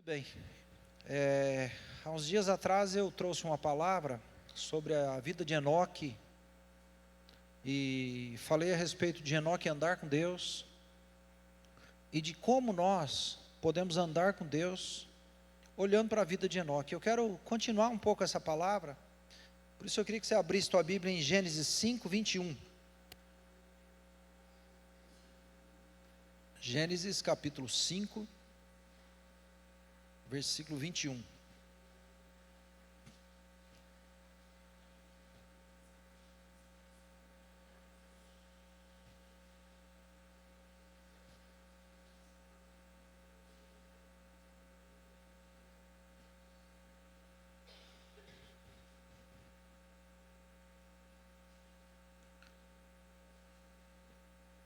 Bem, há uns dias atrás eu trouxe uma palavra sobre a vida de Enoque e falei a respeito de Enoque andar com Deus e de como nós podemos andar com Deus olhando para a vida de Enoque. Eu quero continuar um pouco essa palavra, por isso eu queria que você abrisse tua Bíblia em Gênesis 5, 21. Gênesis capítulo 5, versículo 21.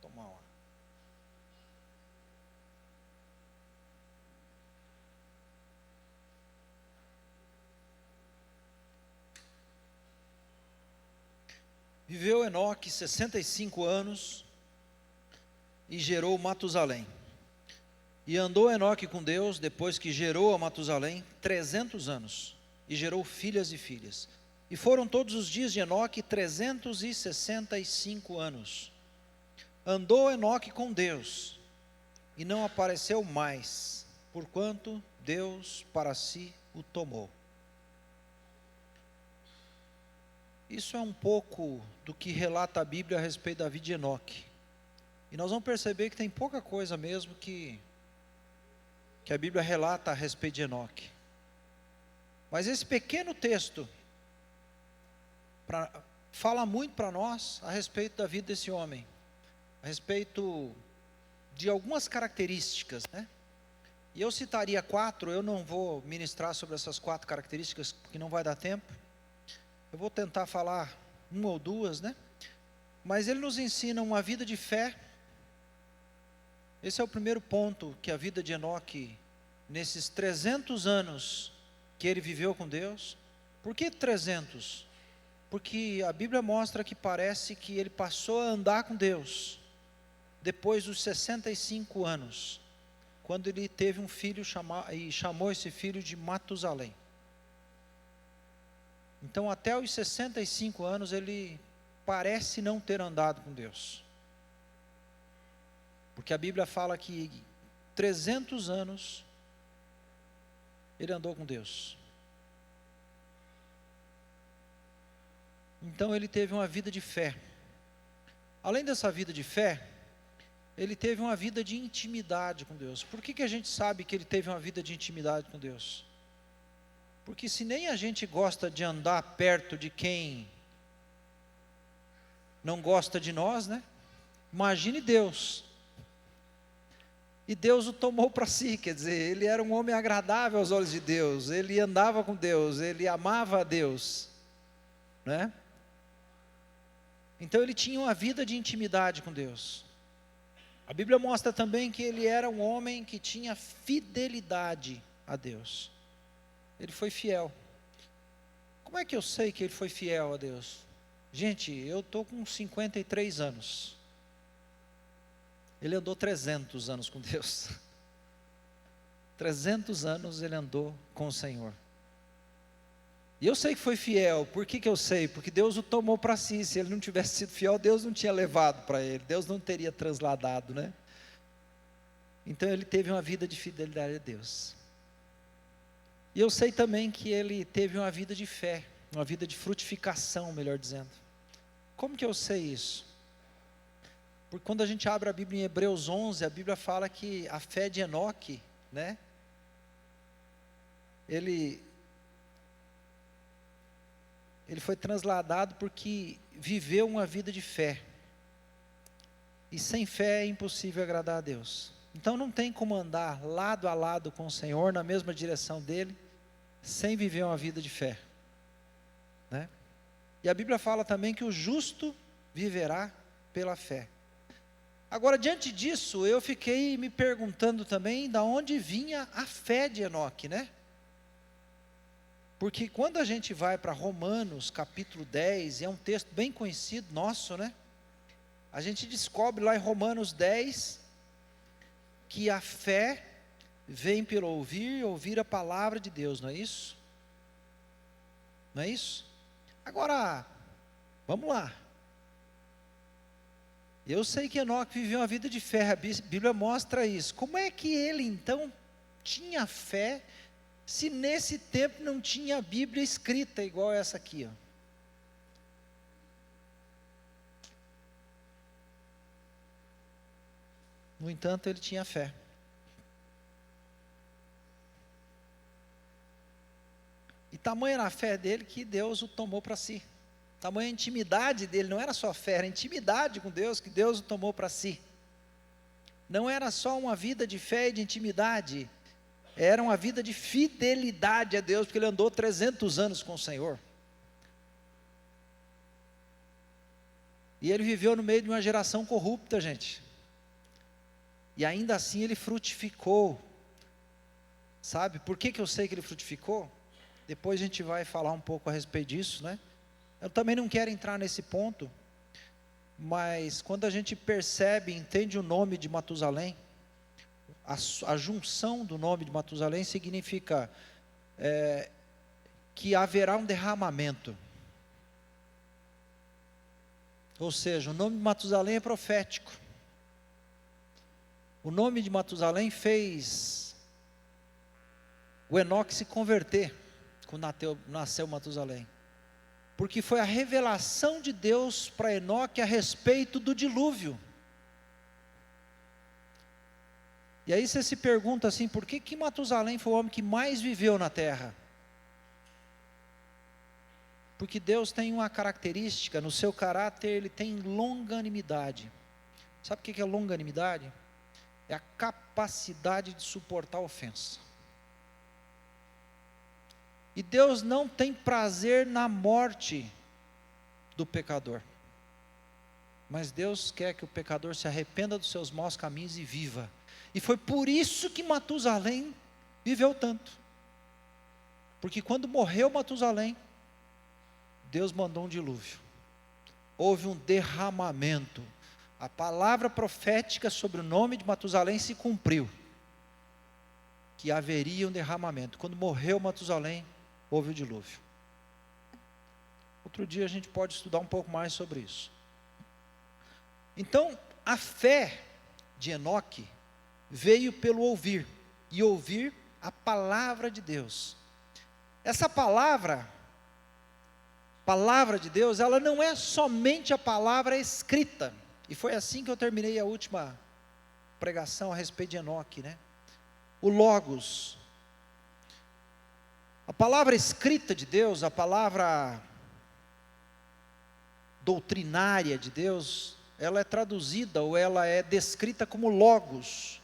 Toma uma. Viveu Enoque 65 anos e gerou Matusalém. E andou Enoque com Deus, depois que gerou a Matusalém, 300 anos, e gerou filhas e filhas. E foram todos os dias de Enoque 365 anos. Andou Enoque com Deus, e não apareceu mais, porquanto Deus para si o tomou. Isso é um pouco do que relata a Bíblia a respeito da vida de Enoque. E nós vamos perceber que tem pouca coisa mesmo que a Bíblia relata a respeito de Enoque. Mas esse pequeno texto fala muito para nós a respeito da vida desse homem, a respeito de algumas características, né? E eu citaria 4, eu não vou ministrar sobre essas 4 características, porque não vai dar tempo. Eu vou tentar falar uma ou duas, né? Mas ele nos ensina uma vida de fé. Esse é o primeiro ponto que a vida de Enoque, nesses 300 anos que ele viveu com Deus. Por que 300? Porque a Bíblia mostra que parece que ele passou a andar com Deus depois dos 65 anos, quando ele teve um filho e chamou esse filho de Matusalém. Então até os 65 anos ele parece não ter andado com Deus. Porque a Bíblia fala que 300 anos ele andou com Deus. Então ele teve uma vida de fé. Além dessa vida de fé, ele teve uma vida de intimidade com Deus. Por que a gente sabe que ele teve uma vida de intimidade com Deus? Porque se nem a gente gosta de andar perto de quem não gosta de nós, né? Imagine Deus. E Deus o tomou para si, quer dizer, ele era um homem agradável aos olhos de Deus, ele andava com Deus, ele amava a Deus, né? Então ele tinha uma vida de intimidade com Deus. A Bíblia mostra também que ele era um homem que tinha fidelidade a Deus. Ele foi fiel. Como é que eu sei que ele foi fiel a Deus? Gente, eu estou com 53 anos. Ele andou 300 anos com Deus. 300 anos ele andou com o Senhor. E eu sei que foi fiel. Por que eu sei? Porque Deus o tomou para si. Se ele não tivesse sido fiel, Deus não tinha levado para ele. Deus não teria trasladado, né? Então ele teve uma vida de fidelidade a Deus. E eu sei também que ele teve uma vida de fé, uma vida de frutificação, melhor dizendo. Como que eu sei isso? Porque quando a gente abre a Bíblia em Hebreus 11, a Bíblia fala que a fé de Enoque, né? Ele foi trasladado porque viveu uma vida de fé. E sem fé é impossível agradar a Deus. Então não tem como andar lado a lado com o Senhor, na mesma direção dele, sem viver uma vida de fé, né? E a Bíblia fala também que o justo viverá pela fé. Agora, diante disso, eu fiquei me perguntando também de onde vinha a fé de Enoque, né? Porque quando a gente vai para Romanos capítulo 10, e é um texto bem conhecido nosso, né? A gente descobre lá em Romanos 10, que a fé vem pelo ouvir, ouvir a palavra de Deus, não é isso? Não é isso? Agora, vamos lá. Eu sei que Enoque viveu uma vida de fé, a Bíblia mostra isso. Como é que ele então tinha fé, se nesse tempo não tinha a Bíblia escrita igual essa aqui, ó? No entanto, ele tinha fé. E tamanha era a fé dele que Deus o tomou para si. Tamanha a intimidade dele, não era só fé, era intimidade com Deus, que Deus o tomou para si. Não era só uma vida de fé e de intimidade, era uma vida de fidelidade a Deus, porque ele andou 300 anos com o Senhor. E ele viveu no meio de uma geração corrupta, gente. E ainda assim ele frutificou. Sabe, por que eu sei que ele frutificou? Depois a gente vai falar um pouco a respeito disso, né? Eu também não quero entrar nesse ponto, mas quando a gente percebe, entende o nome de Matusalém, a junção do nome de Matusalém significa que haverá um derramamento. Ou seja, o nome de Matusalém é profético. O nome de Matusalém fez o Enoque se converter quando nasceu Matusalém. Porque foi a revelação de Deus para Enoque a respeito do dilúvio. E aí você se pergunta assim, por que Matusalém foi o homem que mais viveu na terra? Porque Deus tem uma característica, no seu caráter ele tem longanimidade. Sabe o que é longanimidade? É a capacidade de suportar a ofensa. E Deus não tem prazer na morte do pecador. Mas Deus quer que o pecador se arrependa dos seus maus caminhos e viva. E foi por isso que Matusalém viveu tanto. Porque quando morreu Matusalém, Deus mandou um dilúvio. Houve um derramamento. A palavra profética sobre o nome de Matusalém se cumpriu. Que haveria um derramamento. Quando morreu Matusalém, houve o dilúvio. Outro dia a gente pode estudar um pouco mais sobre isso. Então, a fé de Enoque veio pelo ouvir, e ouvir a palavra de Deus. Essa palavra de Deus, ela não é somente a palavra escrita, e foi assim que eu terminei a última pregação a respeito de Enoque, né? O Logos. A palavra escrita de Deus, a palavra doutrinária de Deus, ela é traduzida ou ela é descrita como Logos.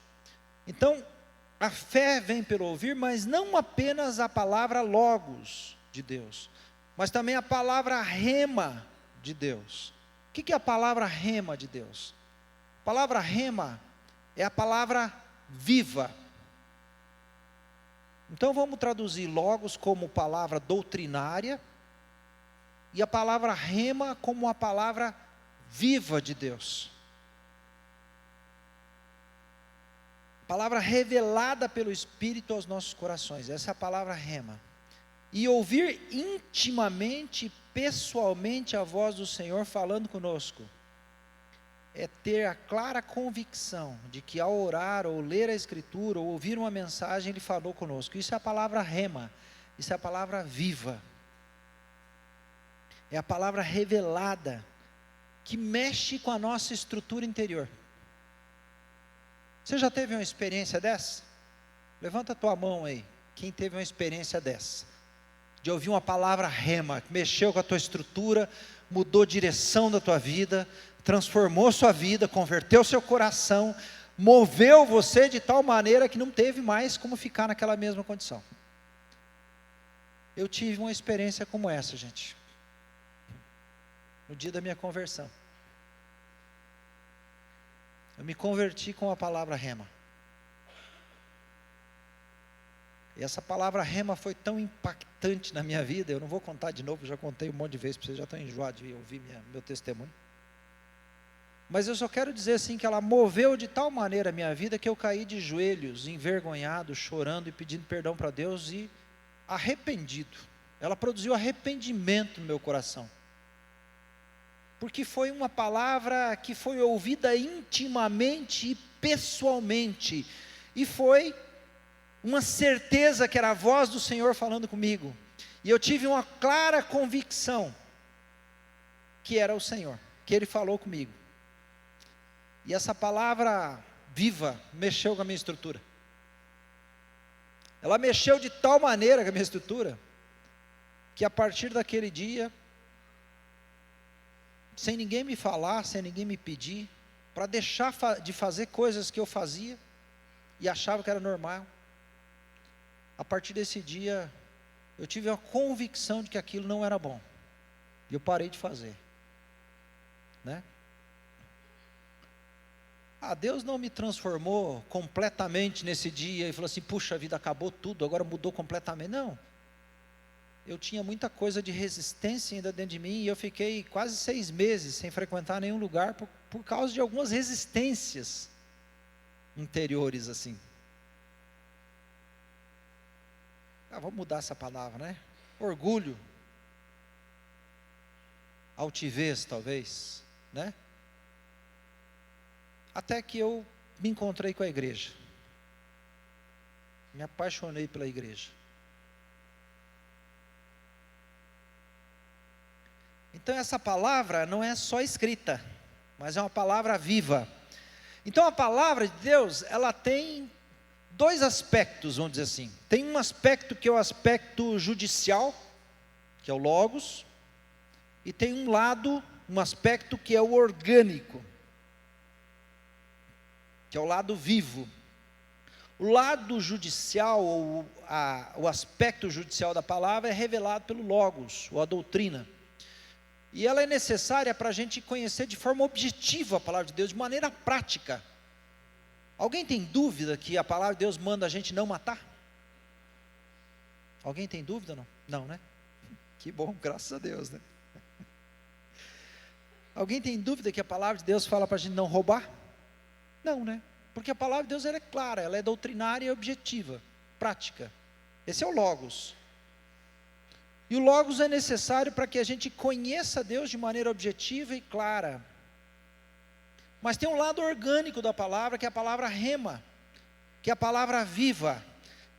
Então, a fé vem pelo ouvir, mas não apenas a palavra Logos de Deus, mas também a palavra rema de Deus. O que é a palavra rema de Deus? A palavra rema é a palavra viva. Então vamos traduzir Logos como palavra doutrinária e a palavra rema como a palavra viva de Deus. Palavra revelada pelo Espírito aos nossos corações, essa é a palavra rema. E ouvir intimamente, pessoalmente a voz do Senhor falando conosco, é ter a clara convicção de que ao orar, ou ler a Escritura, ou ouvir uma mensagem, Ele falou conosco. Isso é a palavra rema, isso é a palavra viva. É a palavra revelada, que mexe com a nossa estrutura interior. Você já teve uma experiência dessa? Levanta a tua mão aí, quem teve uma experiência dessa? De ouvir uma palavra rema, que mexeu com a tua estrutura, mudou a direção da tua vida, transformou sua vida, converteu seu coração, moveu você de tal maneira que não teve mais como ficar naquela mesma condição. Eu tive uma experiência como essa, gente, no dia da minha conversão. Eu me converti com a palavra rema. E essa palavra rema foi tão impactante na minha vida, eu não vou contar de novo, já contei um monte de vezes, vocês já estão enjoados de ouvir meu testemunho. Mas eu só quero dizer assim, que ela moveu de tal maneira a minha vida, que eu caí de joelhos, envergonhado, chorando e pedindo perdão para Deus e arrependido. Ela produziu arrependimento no meu coração. Porque foi uma palavra que foi ouvida intimamente e pessoalmente. E foi uma certeza que era a voz do Senhor falando comigo. E eu tive uma clara convicção que era o Senhor, que Ele falou comigo. E essa palavra viva mexeu com a minha estrutura. Ela mexeu de tal maneira com a minha estrutura, que a partir daquele dia, sem ninguém me falar, sem ninguém me pedir, para deixar de fazer coisas que eu fazia e achava que era normal, a partir desse dia, eu tive a convicção de que aquilo não era bom, e eu parei de fazer, né? Deus não me transformou completamente nesse dia, e falou assim, puxa, a vida acabou tudo, agora mudou completamente, não. Eu tinha muita coisa de resistência ainda dentro de mim, e eu fiquei quase 6 meses sem frequentar nenhum lugar, por causa de algumas resistências interiores, assim. Vamos mudar essa palavra, né? Orgulho, altivez, talvez, né? Até que eu me encontrei com a igreja, me apaixonei pela igreja. Então essa palavra não é só escrita, mas é uma palavra viva. Então a palavra de Deus, ela tem 2 aspectos, vamos dizer assim. Tem um aspecto que é o aspecto judicial, que é o logos, e tem um aspecto que é o orgânico, que é o lado vivo. O lado judicial, o aspecto judicial da palavra é revelado pelo logos, ou a doutrina. E ela é necessária para a gente conhecer de forma objetiva a palavra de Deus, de maneira prática. Alguém tem dúvida que a palavra de Deus manda a gente não matar? Alguém tem dúvida? Não? Não, né? Que bom, graças a Deus, né? Alguém tem dúvida que a palavra de Deus fala para a gente não roubar? Não, né? Porque a palavra de Deus ela é clara, ela é doutrinária e objetiva, prática. Esse é o logos. E o logos é necessário para que a gente conheça Deus de maneira objetiva e clara. Mas tem um lado orgânico da palavra, que é a palavra rema, que é a palavra viva,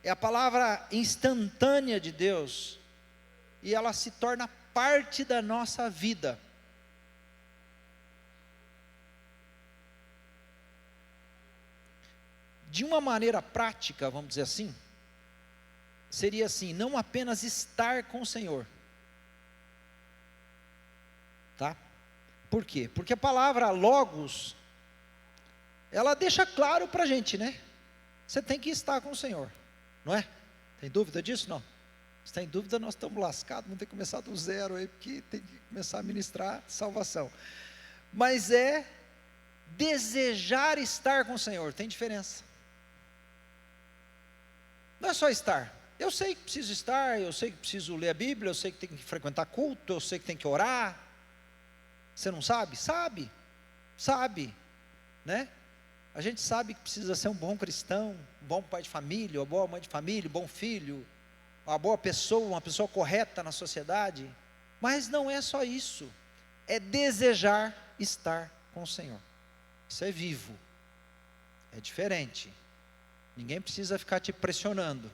é a palavra instantânea de Deus, e ela se torna parte da nossa vida. De uma maneira prática, vamos dizer assim, seria assim, não apenas estar com o Senhor, tá? Por quê? Porque a palavra logos, ela deixa claro para a gente, né? Você tem que estar com o Senhor, não é? Tem dúvida disso? Não. Se tem dúvida, nós estamos lascados, vamos ter que começar do zero aí, porque tem que começar a ministrar salvação. Mas é desejar estar com o Senhor, tem diferença. Não é só estar. Eu sei que preciso estar, eu sei que preciso ler a Bíblia, eu sei que tem que frequentar culto, eu sei que tem que orar. Você não sabe? Sabe, né? A gente sabe que precisa ser um bom cristão, um bom pai de família, uma boa mãe de família, um bom filho, uma boa pessoa, uma pessoa correta na sociedade. Mas não é só isso, é desejar estar com o Senhor. Isso é vivo, é diferente. Ninguém precisa ficar te pressionando.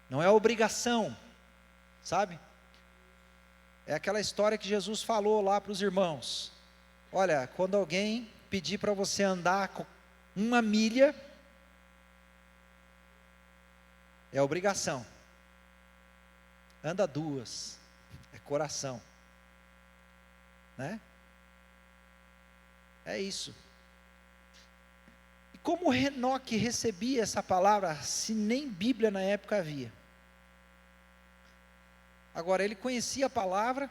Não é obrigação, sabe? É aquela história que Jesus falou lá para os irmãos. Olha, quando alguém pedir para você andar com 1 milha, é obrigação. Anda 2, é coração, né? É isso. E como Enoque recebia essa palavra, se nem Bíblia na época havia? Agora, ele conhecia a palavra,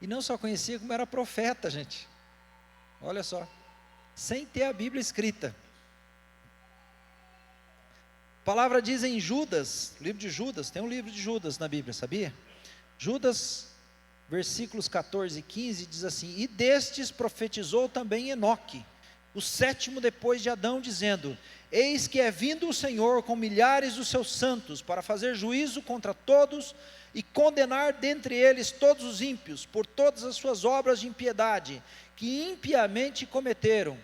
e não só conhecia, como era profeta, gente. Olha só, sem ter a Bíblia escrita. A palavra diz em Judas, livro de Judas, tem um livro de Judas na Bíblia, sabia? Judas, versículos 14 e 15, diz assim: e destes profetizou também Enoque, o sétimo depois de Adão, dizendo: eis que é vindo o Senhor com milhares dos seus santos, para fazer juízo contra todos, e condenar dentre eles todos os ímpios, por todas as suas obras de impiedade, que impiamente cometeram,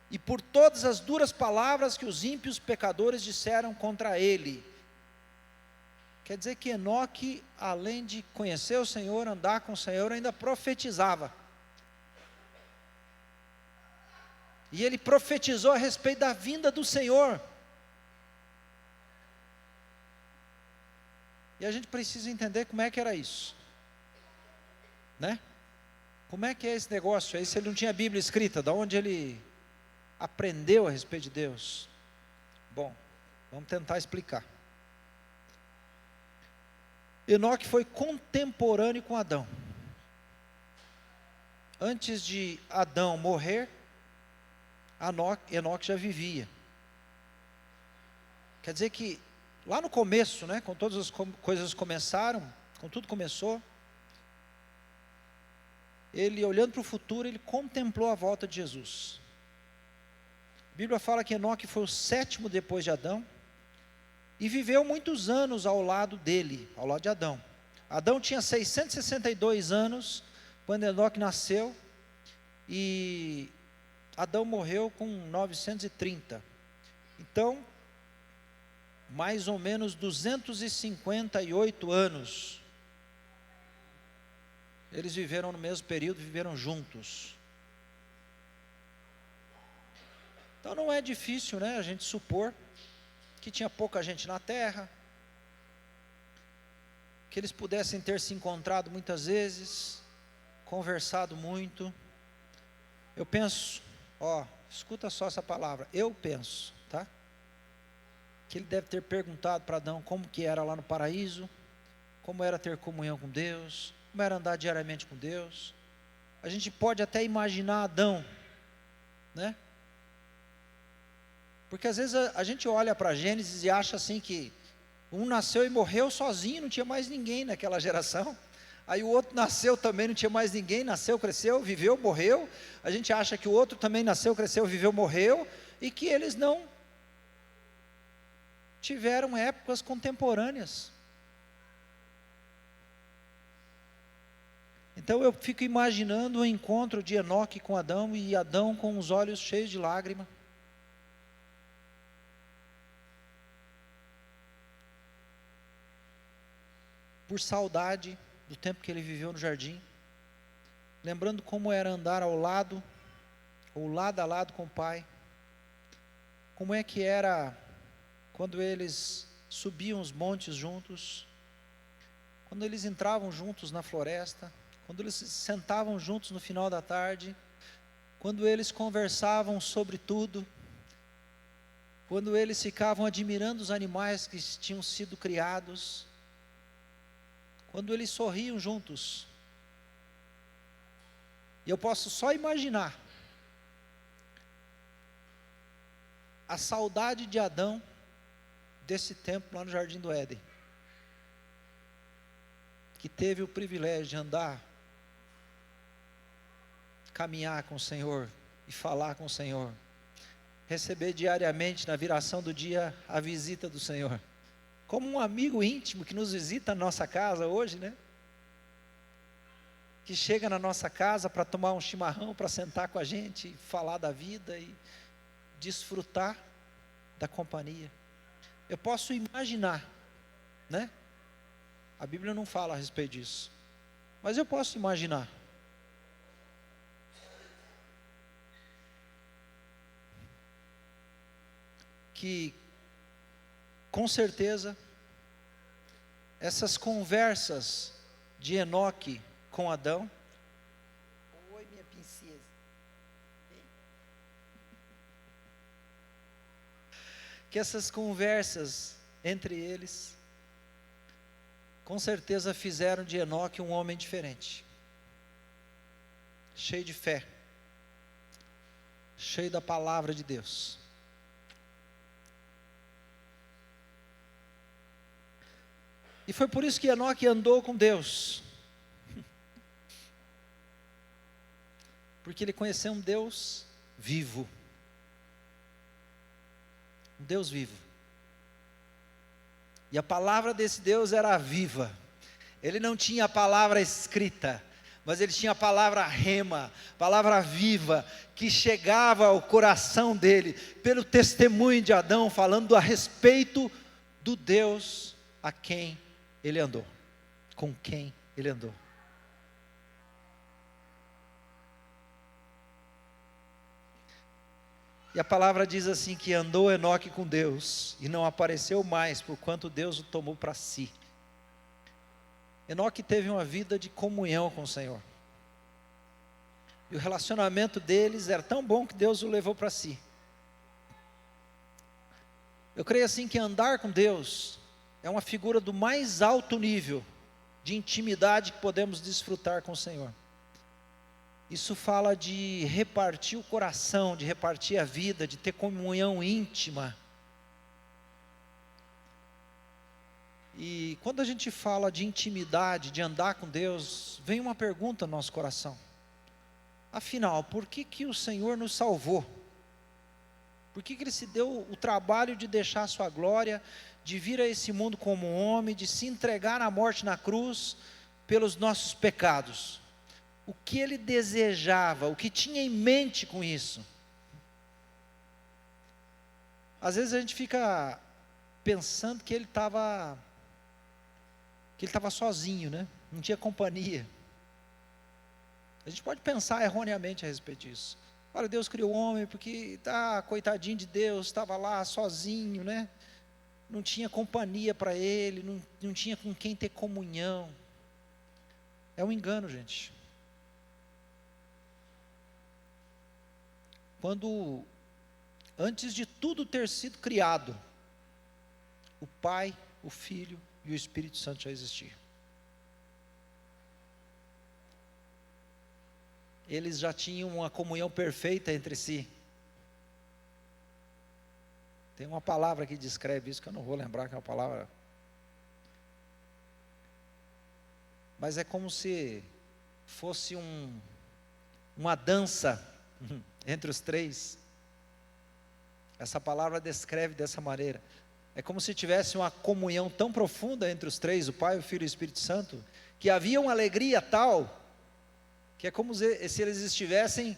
e por todas as duras palavras que os ímpios pecadores disseram contra ele. Quer dizer que Enoque, além de conhecer o Senhor, andar com o Senhor, ainda profetizava. E ele profetizou a respeito da vinda do Senhor. E a gente precisa entender como é que era isso, né? Como é que é esse negócio aí, se ele não tinha Bíblia escrita, da onde ele aprendeu a respeito de Deus? Bom, vamos tentar explicar. Enoque foi contemporâneo com Adão. Antes de Adão morrer, Enoque já vivia. Quer dizer que lá no começo, né, quando todas as coisas começaram, quando tudo começou, ele, olhando para o futuro, ele contemplou a volta de Jesus. A Bíblia fala que Enoque foi o sétimo depois de Adão, e viveu muitos anos ao lado dele, ao lado de Adão. Adão tinha 662 anos, quando Enoque nasceu, e Adão morreu com 930. Então, mais ou menos 258 anos, eles viveram no mesmo período, viveram juntos. Então não é difícil, né, a gente supor que tinha pouca gente na terra, que eles pudessem ter se encontrado muitas vezes, conversado muito. Eu penso, escuta só essa palavra, eu penso, tá? Que ele deve ter perguntado para Adão como que era lá no paraíso, como era ter comunhão com Deus, como era andar diariamente com Deus. A gente pode até imaginar Adão, né? Porque às vezes a gente olha para Gênesis e acha assim que um nasceu e morreu sozinho, não tinha mais ninguém naquela geração. Aí o outro nasceu também, não tinha mais ninguém, nasceu, cresceu, viveu, morreu. A gente acha que o outro também nasceu, cresceu, viveu, morreu, e que eles não tiveram épocas contemporâneas. Então eu fico imaginando o encontro de Enoque com Adão, e Adão com os olhos cheios de lágrima, por saudade do tempo que ele viveu no jardim, lembrando como era andar ao lado, ou lado a lado com o pai, como é que era quando eles subiam os montes juntos, quando eles entravam juntos na floresta, quando eles se sentavam juntos no final da tarde, quando eles conversavam sobre tudo, quando eles ficavam admirando os animais que tinham sido criados, quando eles sorriam juntos. E eu posso só imaginar a saudade de Adão desse tempo lá no Jardim do Éden, que teve o privilégio de andar, caminhar com o Senhor e falar com o Senhor, receber diariamente na viração do dia a visita do Senhor, como um amigo íntimo que nos visita na nossa casa hoje, né? Que chega na nossa casa para tomar um chimarrão, para sentar com a gente, falar da vida e desfrutar da companhia. Eu posso imaginar, né? A Bíblia não fala a respeito disso, mas eu posso imaginar. Que, com certeza, essas conversas de Enoque com Adão, oi minha princesa, que essas conversas entre eles, com certeza fizeram de Enoque um homem diferente, cheio de fé, cheio da palavra de Deus. E foi por isso que Enoque andou com Deus. Porque ele conheceu um Deus vivo. Um Deus vivo. E a palavra desse Deus era viva. Ele não tinha a palavra escrita, mas ele tinha a palavra rema, palavra viva, que chegava ao coração dele, pelo testemunho de Adão, falando a respeito do Deus a quem ele andou, com quem ele andou. E a palavra diz assim, que andou Enoque com Deus, e não apareceu mais, porquanto Deus o tomou para si. Enoque teve uma vida de comunhão com o Senhor, e o relacionamento deles era tão bom, que Deus o levou para si. Eu creio assim, que andar com Deus, é uma figura do mais alto nível, de intimidade, que podemos desfrutar com o Senhor. Isso fala de repartir o coração, de repartir a vida, de ter comunhão íntima. E quando a gente fala de intimidade, de andar com Deus, vem uma pergunta no nosso coração. Afinal, por que que o Senhor nos salvou? Por que que Ele se deu o trabalho de deixar a sua glória, de vir a esse mundo como um homem, de se entregar à morte na cruz, pelos nossos pecados? O que Ele desejava, o que tinha em mente com isso? Às vezes a gente fica pensando que Ele estava sozinho, né? Não tinha companhia. A gente pode pensar erroneamente a respeito disso. Olha, Deus criou o homem porque, coitadinho de Deus, estava lá sozinho, né? Não tinha companhia para ele, não tinha com quem ter comunhão. É um engano, gente. Quando, antes de tudo ter sido criado, o Pai, o Filho e o Espírito Santo já existiam. Eles já tinham uma comunhão perfeita entre si. Tem uma palavra que descreve isso, que eu não vou lembrar, que é uma palavra. Mas é como se fosse uma dança entre os três. Essa palavra descreve dessa maneira. É como se tivesse uma comunhão tão profunda entre os três, o Pai, o Filho e o Espírito Santo, que havia uma alegria tal, que é como se eles estivessem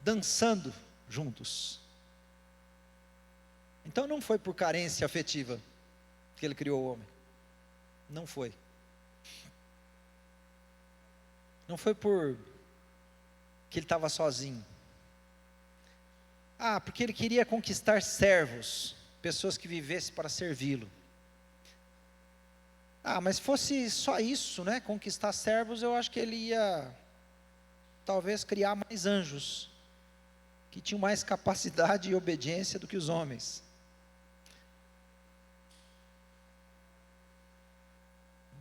dançando juntos. Então não foi por carência afetiva que Ele criou o homem. Não foi. Não foi por que ele estava sozinho. Porque Ele queria conquistar servos, pessoas que vivessem para servi-lo. Mas fosse só isso, né? Conquistar servos, eu acho que Ele ia talvez criar mais anjos, que tinham mais capacidade e obediência do que os homens.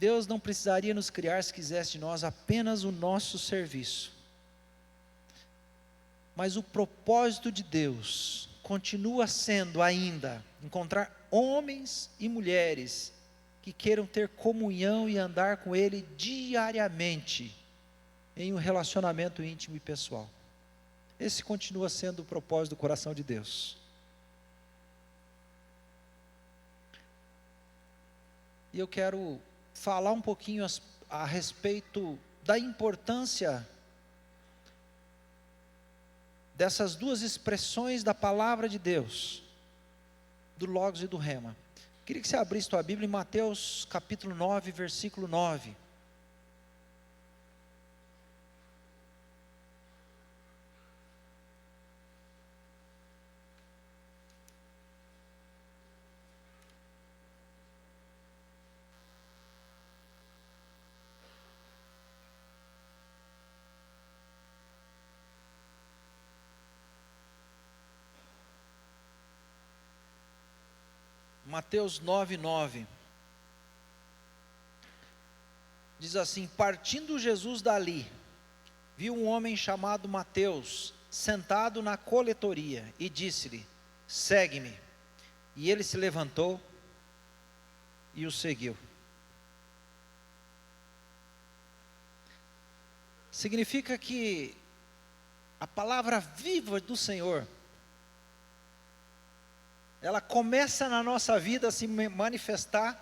Deus não precisaria nos criar se quisesse de nós apenas o nosso serviço. Mas o propósito de Deus continua sendo ainda encontrar homens e mulheres que queiram ter comunhão e andar com Ele diariamente, em um relacionamento íntimo e pessoal. Esse continua sendo o propósito do coração de Deus. E eu quero falar um pouquinho a respeito da importância dessas duas expressões da palavra de Deus, do Logos e do Rema. Queria que você abrisse tua Bíblia em Mateus capítulo 9, versículo 9. Mateus 9, 9. Diz assim: partindo Jesus dali, viu um homem chamado Mateus, sentado na coletoria, e disse-lhe: segue-me. E ele se levantou e o seguiu. Significa que A palavra viva do Senhor, ela começa na nossa vida a se manifestar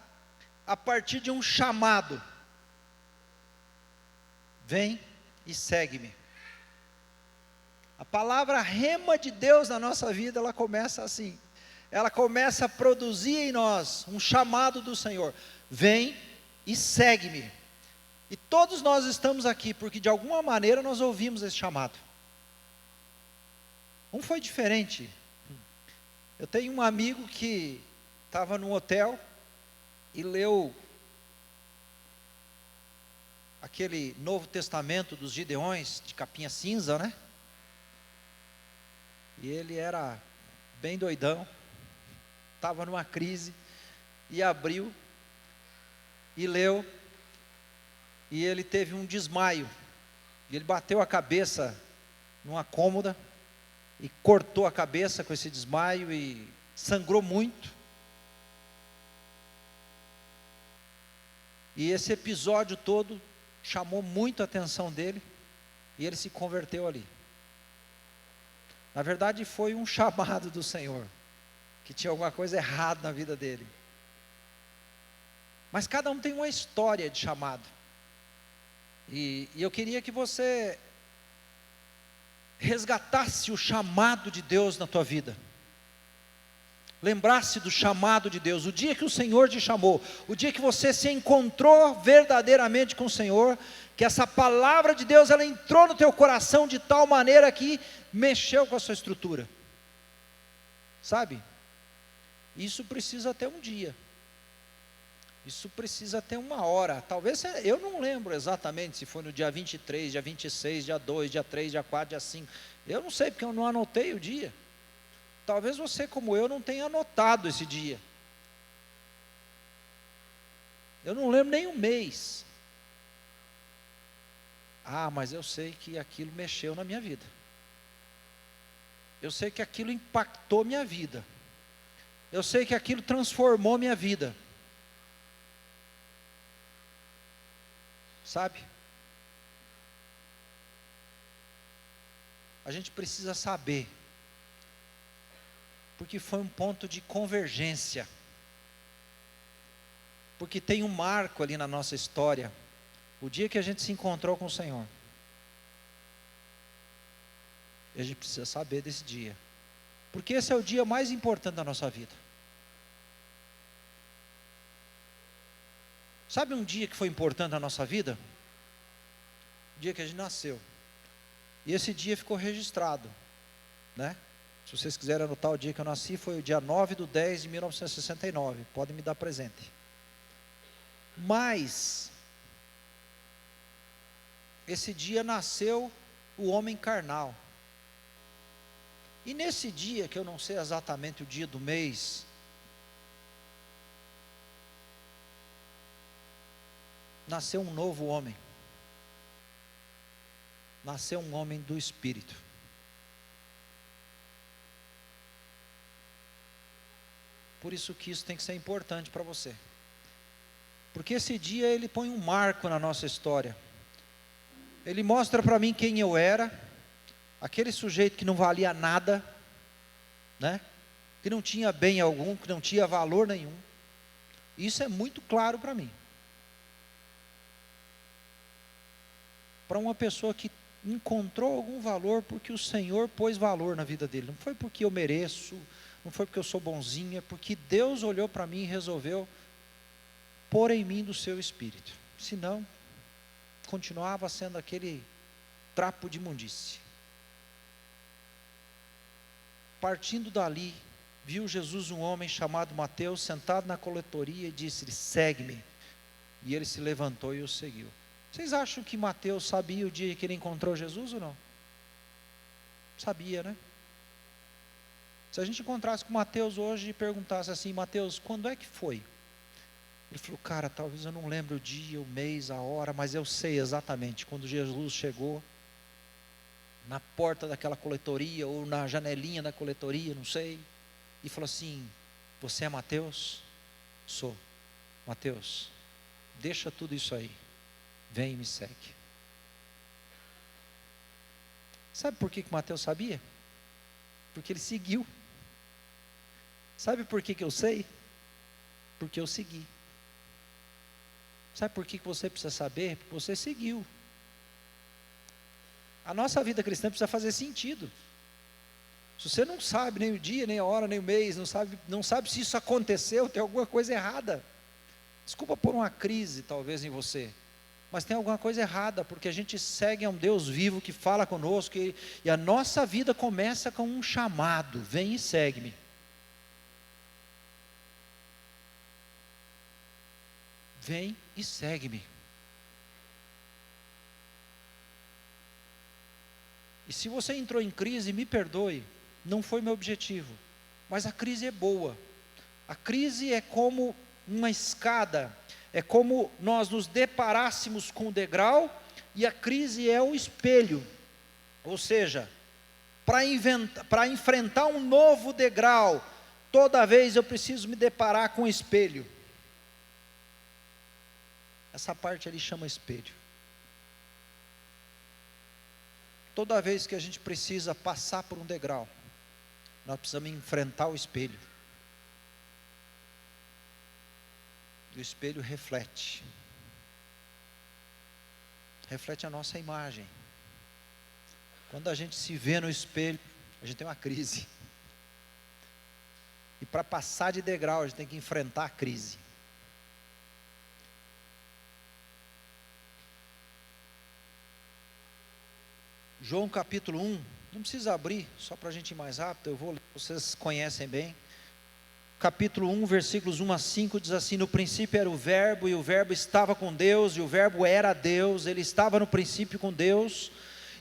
a partir de um chamado. Vem e segue-me. A palavra rema de Deus na nossa vida, ela começa assim. Ela começa a produzir em nós um chamado do Senhor. Vem e segue-me. E todos nós estamos aqui porque de alguma maneira nós ouvimos esse chamado. Não foi diferente. Eu tenho um amigo que estava num hotel e leu aquele Novo Testamento dos Gideões, de capinha cinza, né? E ele era bem doidão, estava numa crise, e abriu, e leu, e ele teve um desmaio, e ele bateu a cabeça numa cômoda, e cortou a cabeça com esse desmaio, e sangrou muito. E esse episódio todo chamou muito a atenção dele, e ele se converteu ali. Na verdade foi um chamado do Senhor, que tinha alguma coisa errada na vida dele. Mas cada um tem uma história de chamado, e eu queria que você resgatasse o chamado de Deus na tua vida, lembrasse do chamado de Deus, o dia que o Senhor te chamou, o dia que você se encontrou verdadeiramente com o Senhor, que essa palavra de Deus, ela entrou no teu coração de tal maneira que mexeu com a sua estrutura, sabe? Isso precisa ter um dia, isso precisa ter uma hora, talvez, eu não lembro exatamente se foi no dia 23, dia 26, dia 2, dia 3, dia 4, dia 5, eu não sei porque eu não anotei o dia. Talvez você, como eu, não tenha anotado esse dia. Eu não lembro nem o mês. Mas eu sei que aquilo mexeu na minha vida. Eu sei que aquilo impactou minha vida. Eu sei que aquilo transformou minha vida. Sabe? A gente precisa saber, porque foi um ponto de convergência, porque tem um marco ali na nossa história, o dia que a gente se encontrou com o Senhor, e a gente precisa saber desse dia, porque esse é o dia mais importante da nossa vida. Sabe um dia que foi importante na nossa vida? O dia que a gente nasceu, e esse dia ficou registrado, né? Se vocês quiserem anotar o dia que eu nasci, foi o dia 9/10/1969, podem me dar presente. Mas, esse dia nasceu o homem carnal, e nesse dia, que eu não sei exatamente o dia do mês, nasceu um novo homem, nasceu um homem do Espírito. Por isso que isso tem que ser importante para você, porque esse dia ele põe um marco na nossa história, ele mostra para mim quem eu era, aquele sujeito que não valia nada, né? Que não tinha bem algum, que não tinha valor nenhum. Isso é muito claro para mim. Para uma pessoa que encontrou algum valor porque o Senhor pôs valor na vida dele, não foi porque eu mereço, não foi porque eu sou bonzinho, é porque Deus olhou para mim e resolveu pôr em mim do seu Espírito, senão continuava sendo aquele trapo de imundície. Partindo dali, viu Jesus um homem chamado Mateus sentado na coletoria e disse-lhe: segue-me. E ele se levantou e o seguiu. Vocês acham que Mateus sabia o dia que ele encontrou Jesus ou não? Sabia, né? Se a gente encontrasse com Mateus hoje e perguntasse assim: Mateus, quando é que foi? Ele falou: cara, talvez eu não lembre o dia, o mês, a hora, mas eu sei exatamente quando Jesus chegou na porta daquela coletoria, ou na janelinha da coletoria, não sei, e falou assim: você é Mateus? Sou. Mateus, deixa tudo isso aí, vem e me segue. Sabe por que Mateus sabia? Porque ele seguiu. Sabe por que eu sei? Porque eu segui. Sabe por que você precisa saber? Porque você seguiu. A nossa vida cristã precisa fazer sentido. Se você não sabe nem o dia, nem a hora, nem o mês, não sabe se isso aconteceu, tem alguma coisa errada. Desculpa por uma crise talvez em você, mas tem alguma coisa errada, porque a gente segue a um Deus vivo que fala conosco, e a nossa vida começa com um chamado: vem e segue-me. Vem e segue-me. E se você entrou em crise, me perdoe, não foi meu objetivo, mas a crise é boa. A crise é como uma escada, é como nós nos deparássemos com o degrau, e a crise é o espelho. Ou seja, para enfrentar um novo degrau, toda vez eu preciso me deparar com o espelho. Essa parte ali chama espelho. Toda vez que a gente precisa passar por um degrau, nós precisamos enfrentar o espelho. E o espelho reflete a nossa imagem. Quando a gente se vê no espelho, a gente tem uma crise. E para passar de degrau, a gente tem que enfrentar a crise. João capítulo 1, não precisa abrir, só para a gente ir mais rápido, eu vou ler, vocês conhecem bem. Capítulo 1, versículos 1 a 5, diz assim: no princípio era o verbo, e o verbo estava com Deus, e o verbo era Deus, ele estava no princípio com Deus,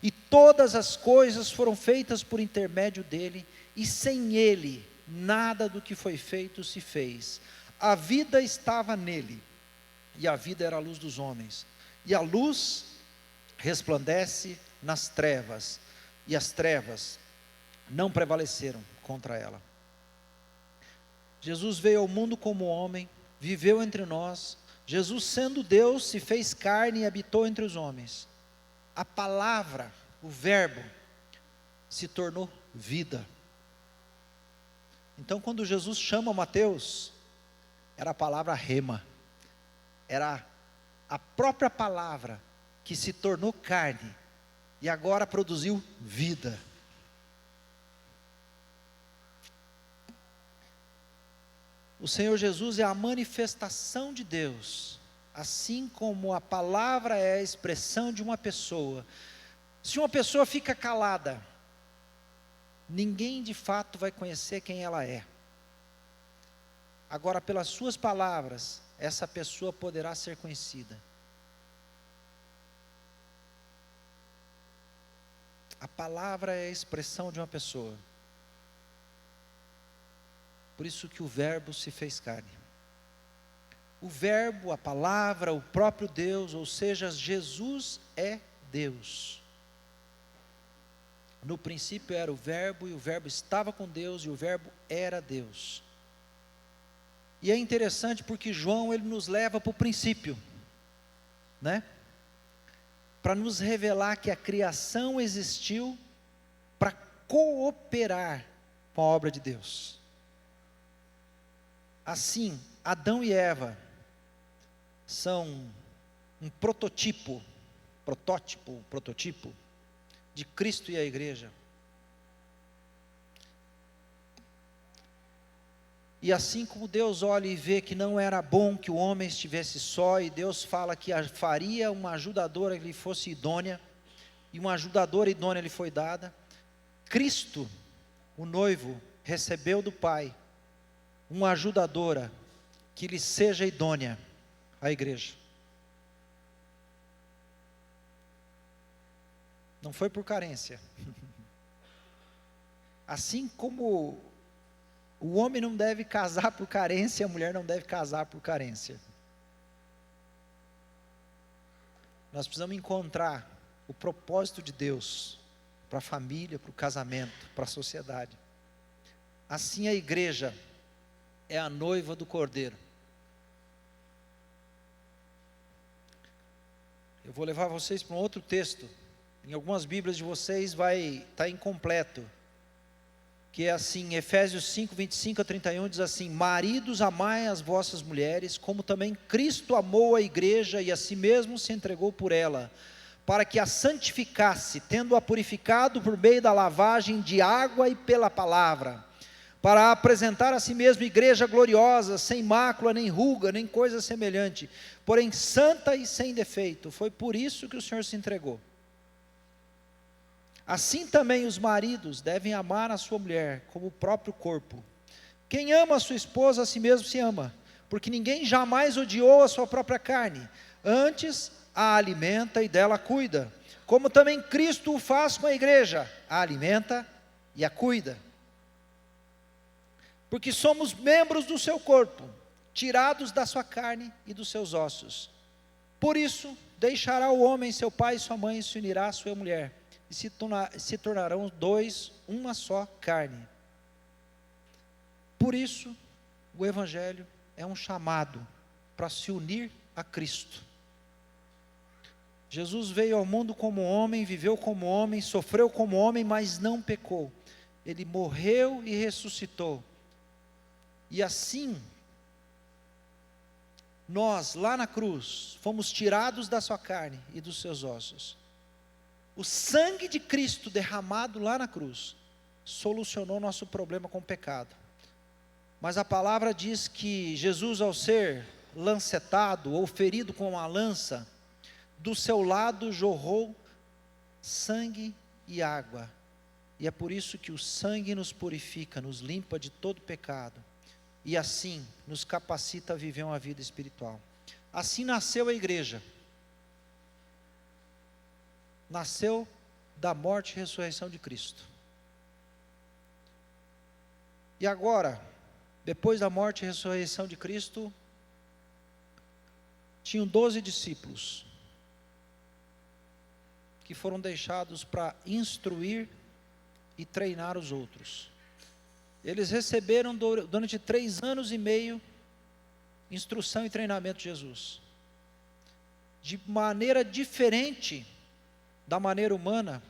e todas as coisas foram feitas por intermédio dele, e sem ele, nada do que foi feito se fez. A vida estava nele, e a vida era a luz dos homens, e a luz resplandece nas trevas, e as trevas não prevaleceram contra ela. Jesus veio ao mundo como homem, viveu entre nós. Jesus, sendo Deus, se fez carne e habitou entre os homens. A palavra, o verbo, se tornou vida. Então, quando Jesus chama Mateus, era a palavra rema, era a própria palavra que se tornou carne e agora produziu vida. O Senhor Jesus é a manifestação de Deus, assim como a palavra é a expressão de uma pessoa. Se uma pessoa fica calada, ninguém de fato vai conhecer quem ela é. Agora, pelas suas palavras, essa pessoa poderá ser conhecida. A palavra é a expressão de uma pessoa. Por isso que o verbo se fez carne. O verbo, a palavra, o próprio Deus, ou seja, Jesus é Deus. No princípio era o verbo, e o verbo estava com Deus, e o verbo era Deus. E é interessante porque João, ele nos leva para o princípio, né? Para nos revelar que a criação existiu para cooperar com a obra de Deus. Assim, Adão e Eva são um protótipo de Cristo e a igreja. E assim como Deus olha e vê que não era bom que o homem estivesse só, e Deus fala que faria uma ajudadora que lhe fosse idônea, e uma ajudadora idônea lhe foi dada, Cristo, o noivo, recebeu do Pai uma ajudadora que lhe seja idônea, a igreja. Não foi por carência. Assim como o homem não deve casar por carência, a mulher não deve casar por carência. Nós precisamos encontrar o propósito de Deus para a família, para o casamento, para a sociedade. Assim a igreja é a noiva do Cordeiro. Eu vou levar vocês para um outro texto, Em algumas Bíblias de vocês vai estar incompleto, que é assim, Efésios 5, 25 a 31, diz assim: maridos, amai as vossas mulheres, como também Cristo amou a igreja e a si mesmo se entregou por ela, para que a santificasse, tendo-a purificado por meio da lavagem de água e pela palavra, para apresentar a si mesmo igreja gloriosa, sem mácula, nem ruga, nem coisa semelhante, porém santa e sem defeito. Foi por isso que o Senhor se entregou. Assim também os maridos devem amar a sua mulher como o próprio corpo. Quem ama a sua esposa, a si mesmo se ama, porque ninguém jamais odiou a sua própria carne, antes a alimenta e dela cuida, como também Cristo o faz com a igreja, a alimenta e a cuida. Porque somos membros do seu corpo, tirados da sua carne e dos seus ossos. Por isso, deixará o homem seu pai e sua mãe, e se unirá à sua mulher, e se tornarão dois, uma só carne. Por isso, o Evangelho é um chamado para se unir a Cristo. Jesus veio ao mundo como homem, viveu como homem, sofreu como homem, mas não pecou. Ele morreu e ressuscitou. E assim, nós lá na cruz, fomos tirados da sua carne e dos seus ossos. O sangue de Cristo derramado lá na cruz, solucionou nosso problema com o pecado. Mas a palavra diz que Jesus, ao ser lancetado ou ferido com uma lança, do seu lado jorrou sangue e água. E é por isso que o sangue nos purifica, nos limpa de todo pecado. E assim nos capacita a viver uma vida espiritual. Assim nasceu a igreja. Nasceu da morte e ressurreição de Cristo. E agora, depois da morte e ressurreição de Cristo, tinham 12 discípulos, que foram deixados para instruir e treinar os outros. Eles receberam durante 3 anos e meio, instrução e treinamento de Jesus. De maneira diferente da maneira humana,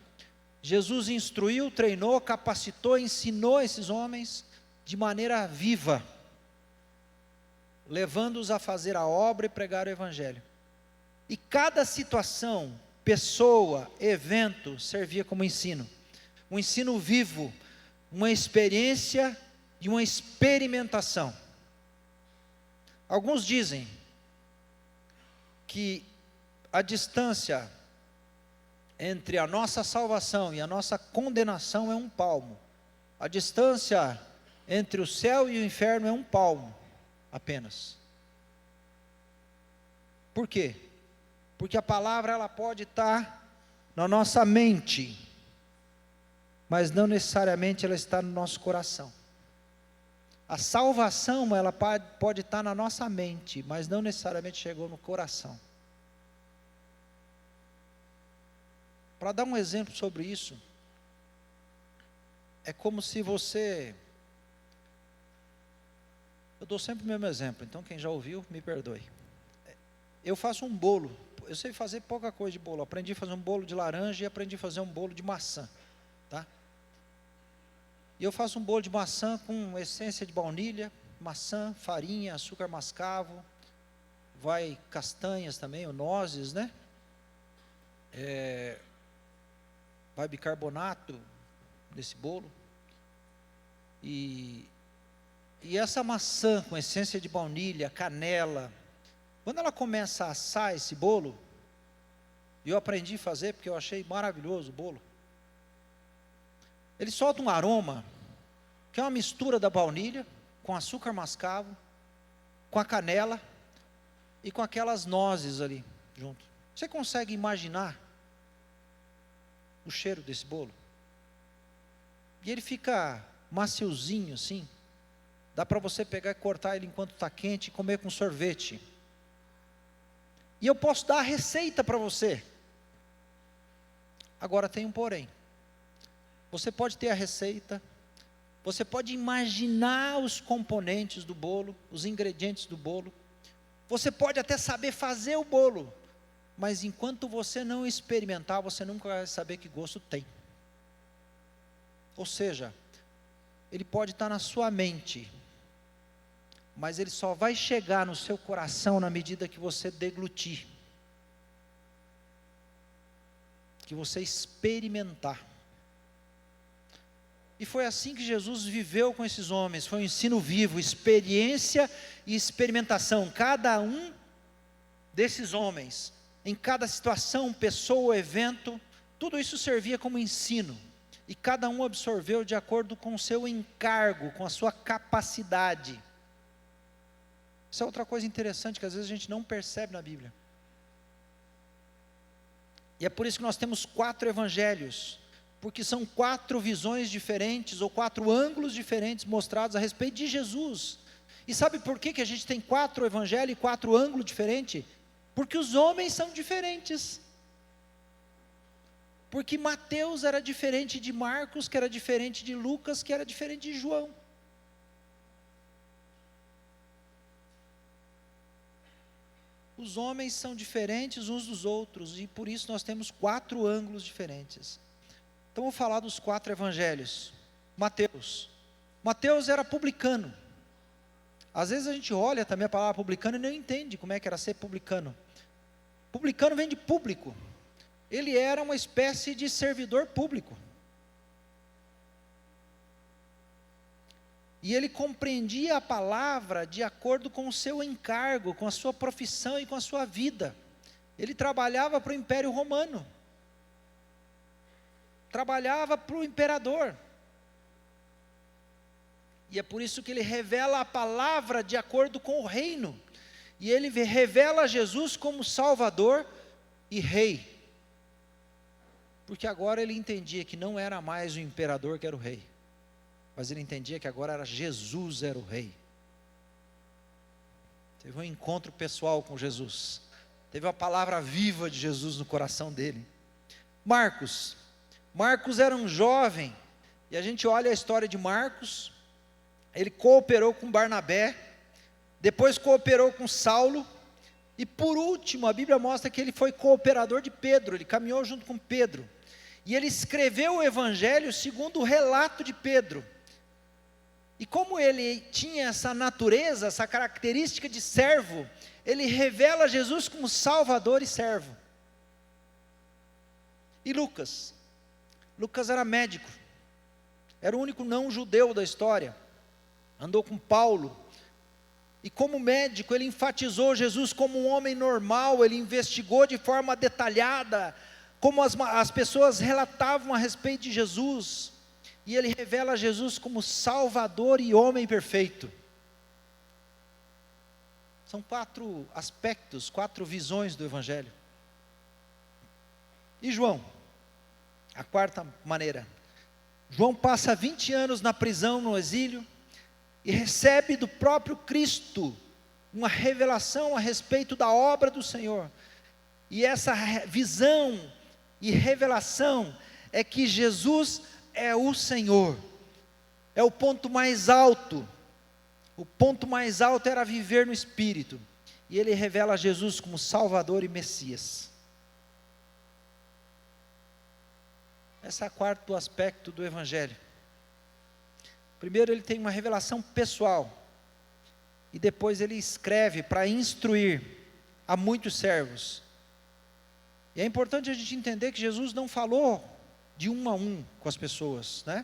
Jesus instruiu, treinou, capacitou, ensinou esses homens de maneira viva, levando-os a fazer a obra e pregar o Evangelho. E cada situação, pessoa, evento, servia como ensino. Um ensino vivo, uma experiência e uma experimentação. Alguns dizem que a distância entre a nossa salvação e a nossa condenação é 1 palmo. A distância entre o céu e o inferno é 1 palmo, apenas. Por quê? Porque a palavra ela pode estar na nossa mente, mas não necessariamente ela está no nosso coração. A salvação ela pode estar na nossa mente, mas não necessariamente chegou no coração. Para dar um exemplo sobre isso, é como se você... Eu dou sempre o mesmo exemplo, então quem já ouviu, me perdoe. Eu faço um bolo, eu sei fazer pouca coisa de bolo, aprendi a fazer um bolo de laranja e aprendi a fazer um bolo de maçã, tá? E eu faço um bolo de maçã com essência de baunilha, maçã, farinha, açúcar mascavo, vai castanhas também, ou nozes, né? Vai bicarbonato nesse bolo. E essa maçã com essência de baunilha, canela, quando ela começa a assar esse bolo, e eu aprendi a fazer porque eu achei maravilhoso o bolo, ele solta um aroma, que é uma mistura da baunilha, com açúcar mascavo, com a canela, e com aquelas nozes ali, junto. Você consegue imaginar o cheiro desse bolo? E ele fica maciozinho assim, dá para você pegar e cortar ele enquanto está quente e comer com sorvete. E eu posso dar a receita para você. Agora tem um porém. Você pode ter a receita, você pode imaginar os componentes do bolo, os ingredientes do bolo, você pode até saber fazer o bolo, mas enquanto você não experimentar, você nunca vai saber que gosto tem. Ou seja, ele pode estar na sua mente, mas ele só vai chegar no seu coração na medida que você deglutir, que você experimentar. E foi assim que Jesus viveu com esses homens, foi um ensino vivo, experiência e experimentação. Cada um desses homens, em cada situação, pessoa, evento, tudo isso servia como ensino. E cada um absorveu de acordo com o seu encargo, com a sua capacidade. Isso é outra coisa interessante que às vezes a gente não percebe na Bíblia. E é por isso que nós temos 4 evangelhos, porque são 4 visões diferentes, ou 4 ângulos diferentes mostrados a respeito de Jesus. E sabe por que a gente tem 4 evangelhos e 4 ângulos diferentes? Porque os homens são diferentes. Porque Mateus era diferente de Marcos, que era diferente de Lucas, que era diferente de João. Os homens são diferentes uns dos outros, e por isso nós temos 4 ângulos diferentes. Então vou falar dos 4 evangelhos. Mateus era publicano. Às vezes a gente olha também a palavra publicano e não entende como é que era ser publicano. Publicano vem de público. Ele era uma espécie de servidor público. E ele compreendia a palavra de acordo com o seu encargo, com a sua profissão e com a sua vida. Ele trabalhava para o Império Romano. Trabalhava para o imperador. E é por isso que ele revela a palavra de acordo com o reino. E ele revela Jesus como Salvador e Rei. Porque agora ele entendia que não era mais o imperador que era o rei, mas ele entendia que agora era Jesus era o rei. Teve um encontro pessoal com Jesus. Teve a palavra viva de Jesus no coração dele. Marcos era um jovem, e a gente olha a história de Marcos. Ele cooperou com Barnabé, depois cooperou com Saulo, e por último a Bíblia mostra que ele foi cooperador de Pedro, ele caminhou junto com Pedro, e ele escreveu o evangelho segundo o relato de Pedro. E como ele tinha essa natureza, essa característica de servo, ele revela Jesus como Salvador e servo. E Lucas era médico, era o único não judeu da história, andou com Paulo, e como médico ele enfatizou Jesus como um homem normal, ele investigou de forma detalhada, como as pessoas relatavam a respeito de Jesus, e ele revela Jesus como Salvador e homem perfeito. São 4 aspectos, 4 visões do Evangelho. E João, a 4ª maneira. João passa 20 anos na prisão, no exílio, e recebe do próprio Cristo uma revelação a respeito da obra do Senhor. E essa visão e revelação é que Jesus é o Senhor. É o ponto mais alto. O ponto mais alto era viver no Espírito. E ele revela Jesus como Salvador e Messias. Esse é o 4º aspecto do Evangelho. Primeiro ele tem uma revelação pessoal. E depois ele escreve para instruir a muitos servos. E é importante a gente entender que Jesus não falou de um a um com as pessoas, né?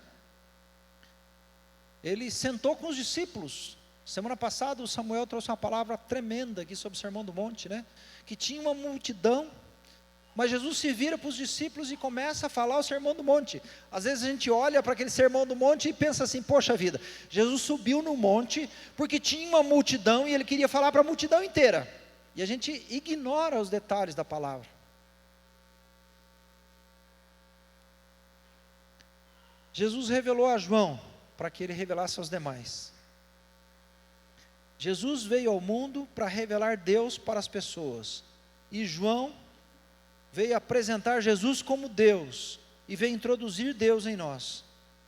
Ele sentou com os discípulos. Semana passada o Samuel trouxe uma palavra tremenda aqui sobre o Sermão do Monte, né? Que tinha uma multidão, mas Jesus se vira para os discípulos e começa a falar o Sermão do Monte. Às vezes a gente olha para aquele Sermão do Monte e pensa assim, poxa vida, Jesus subiu no monte porque tinha uma multidão e ele queria falar para a multidão inteira. E a gente ignora os detalhes da palavra. Jesus revelou a João para que ele revelasse aos demais. Jesus veio ao mundo para revelar Deus para as pessoas. E João veio apresentar Jesus como Deus e veio introduzir Deus em nós.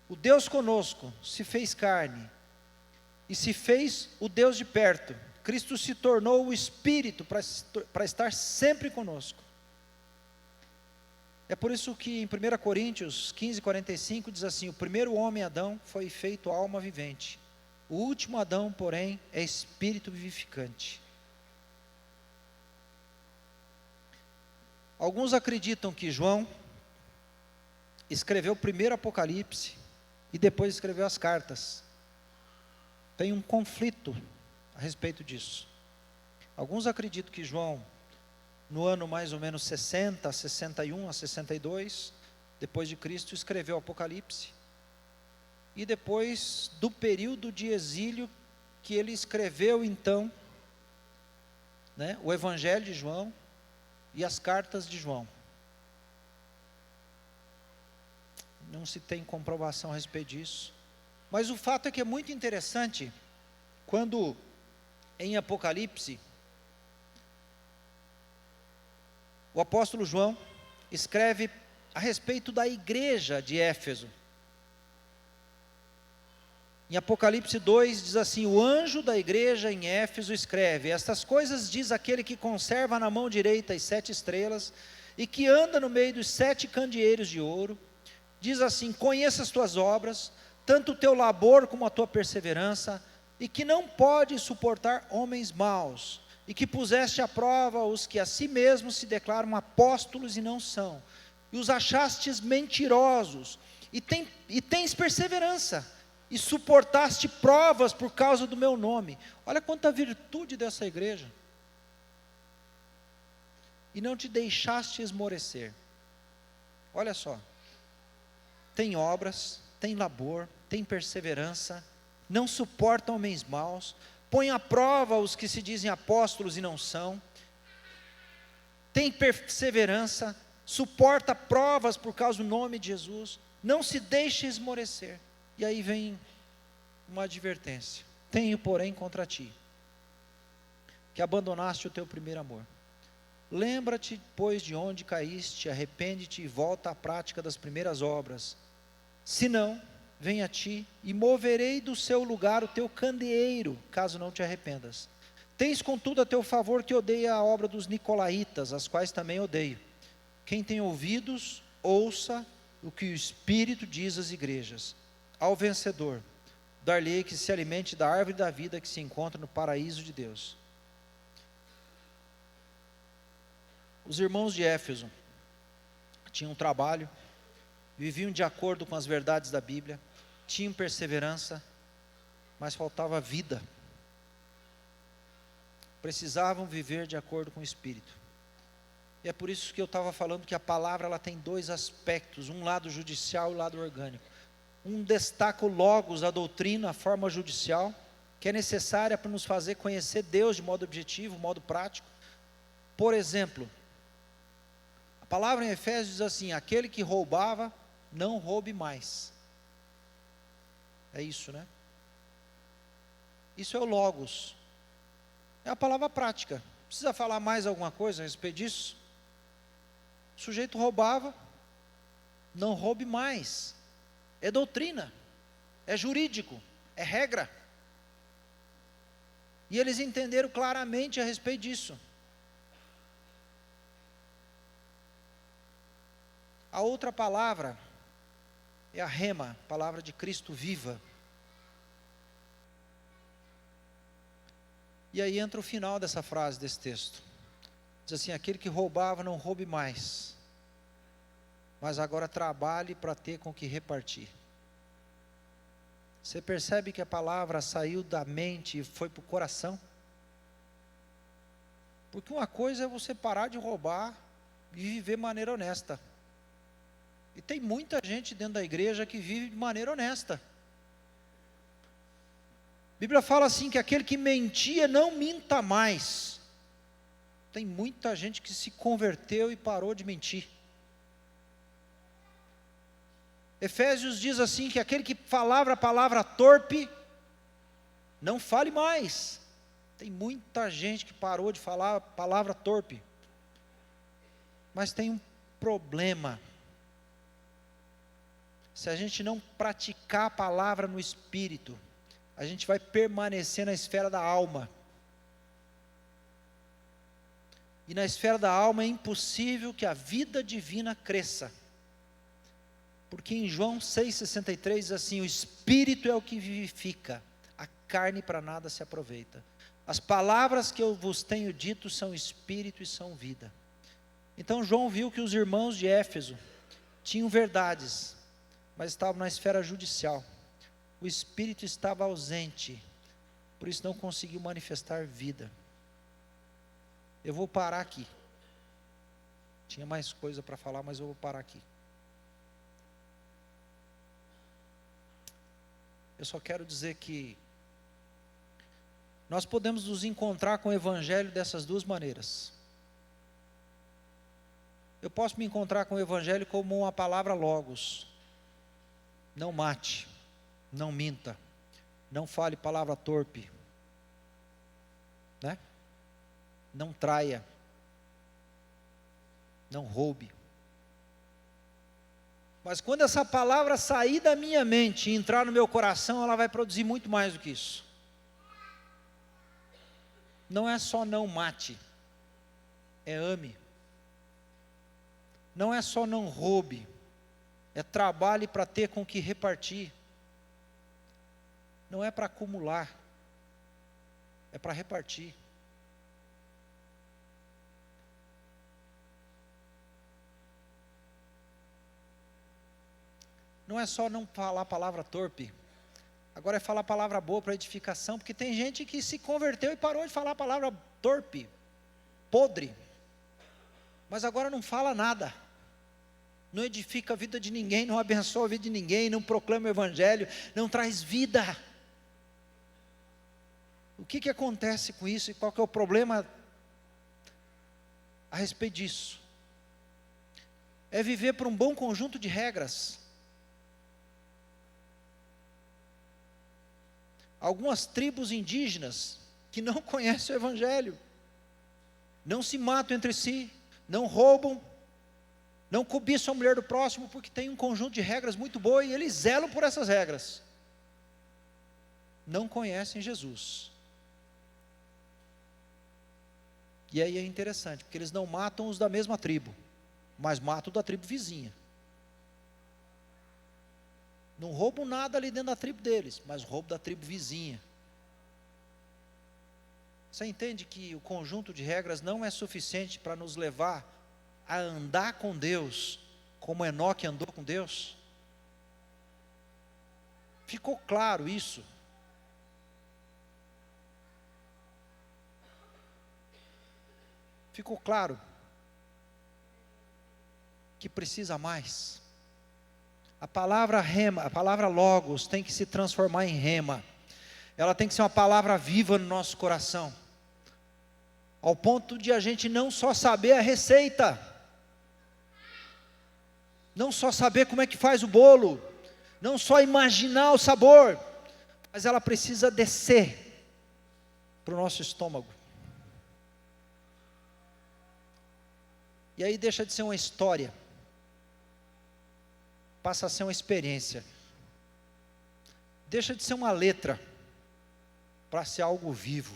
O Deus conosco se fez carne e se fez o Deus de perto. Cristo se tornou o Espírito para estar sempre conosco. É por isso que em 1 Coríntios 15:45 diz assim: o primeiro homem, Adão, foi feito alma vivente. O último Adão, porém, é espírito vivificante. Alguns acreditam que João escreveu o primeiro Apocalipse e depois escreveu as cartas. Tem um conflito a respeito disso. Alguns acreditam que João, no ano mais ou menos 60, 61 a 62, depois de Cristo, escreveu o Apocalipse. E depois do período de exílio que ele escreveu então, o Evangelho de João e as cartas de João. Não se tem comprovação a respeito disso. Mas o fato é que é muito interessante, quando em Apocalipse, o apóstolo João escreve a respeito da igreja de Éfeso. Em Apocalipse 2 diz assim: o anjo da igreja em Éfeso escreve: estas coisas diz aquele que conserva na mão direita as 7 estrelas, e que anda no meio dos 7 candeeiros de ouro. Diz assim: conheça as tuas obras, tanto o teu labor como a tua perseverança, e que não pode suportar homens maus, e que puseste à prova os que a si mesmos se declaram apóstolos e não são, e os achastes mentirosos, e tens perseverança, e suportaste provas por causa do meu nome. Olha quanta virtude dessa igreja. E não te deixaste esmorecer. Olha só, tem obras, tem labor, tem perseverança, não suporta homens maus, põe à prova os que se dizem apóstolos e não são, tem perseverança, suporta provas por causa do nome de Jesus, não se deixa esmorecer. E aí vem uma advertência: tenho, porém, contra ti, que abandonaste o teu primeiro amor. Lembra-te, pois, de onde caíste, arrepende-te e volta à prática das primeiras obras. Se não, venha a ti e moverei do seu lugar o teu candeeiro, caso não te arrependas. Tens contudo a teu favor que odeia a obra dos nicolaítas, as quais também odeio. Quem tem ouvidos, ouça o que o Espírito diz às igrejas. Ao vencedor, dar-lhe-ei que se alimente da árvore da vida que se encontra no paraíso de Deus. Os irmãos de Éfeso tinham trabalho, viviam de acordo com as verdades da Bíblia, tinham perseverança, mas faltava vida. Precisavam viver de acordo com o Espírito. E é por isso que eu estava falando que a palavra ela tem 2 aspectos, um lado judicial e um lado orgânico. Um destaca o logos, a doutrina, a forma judicial, que é necessária para nos fazer conhecer Deus de modo objetivo, modo prático. Por exemplo, a palavra em Efésios diz assim: aquele que roubava, não roube mais. É isso, né? Isso é o logos. É a palavra prática. Precisa falar mais alguma coisa a respeito disso? O sujeito roubava, não roube mais. É doutrina, é jurídico, é regra. E eles entenderam claramente a respeito disso. A outra palavra é a rema, palavra de Cristo viva. E aí entra o final dessa frase, desse texto. Diz assim: aquele que roubava, não roube mais, mas agora trabalhe para ter com que repartir. Você percebe que a palavra saiu da mente e foi para o coração? Porque uma coisa é você parar de roubar e viver de maneira honesta. E tem muita gente dentro da igreja que vive de maneira honesta. A Bíblia fala assim, que aquele que mentia não minta mais. Tem muita gente que se converteu e parou de mentir. Efésios diz assim, que aquele que falava a palavra torpe, não fale mais. Tem muita gente que parou de falar a palavra torpe. Mas tem um problema. Se a gente não praticar a palavra no Espírito, a gente vai permanecer na esfera da alma. E na esfera da alma é impossível que a vida divina cresça. Porque em João 6,63 diz assim: o Espírito é o que vivifica, a carne para nada se aproveita. As palavras que eu vos tenho dito são Espírito e são vida. Então João viu que os irmãos de Éfeso tinham verdades, mas estavam na esfera judicial. O Espírito estava ausente, por isso não conseguiu manifestar vida. Eu vou parar aqui. Tinha mais coisa para falar, mas eu vou parar aqui. Eu só quero dizer que nós podemos nos encontrar com o Evangelho dessas duas maneiras. Eu posso me encontrar com o Evangelho como uma palavra logos. Não mate, não minta, não fale palavra torpe, né? Não traia, não roube. Mas quando essa palavra sair da minha mente e entrar no meu coração, ela vai produzir muito mais do que isso. Não é só não mate, é ame. Não é só não roube, é trabalhe para ter com que repartir. Não é para acumular, é para repartir. Não é só não falar palavra torpe, agora é falar palavra boa para edificação, porque tem gente que se converteu e parou de falar palavra torpe, podre, mas agora não fala nada, não edifica a vida de ninguém, não abençoa a vida de ninguém, não proclama o Evangelho, não traz vida. O que acontece com isso e qual que é o problema a respeito disso? É viver por um bom conjunto de regras. Algumas tribos indígenas que não conhecem o Evangelho, não se matam entre si, não roubam, não cobiçam a mulher do próximo, porque tem um conjunto de regras muito boa e eles zelam por essas regras. Não conhecem Jesus. E aí é interessante, porque eles não matam os da mesma tribo, mas matam da tribo vizinha. Não roubam nada ali dentro da tribo deles, mas roubam da tribo vizinha. Você entende que o conjunto de regras não é suficiente para nos levar a andar com Deus, como Enoque andou com Deus? Ficou claro isso? Ficou claro que precisa mais? A palavra rema, a palavra logos tem que se transformar em rema. Ela tem que ser uma palavra viva no nosso coração, ao ponto de a gente não só saber a receita, não só saber como é que faz o bolo, não só imaginar o sabor, mas ela precisa descer para o nosso estômago. E aí deixa de ser uma história, passa a ser uma experiência. Deixa de ser uma letra, para ser algo vivo.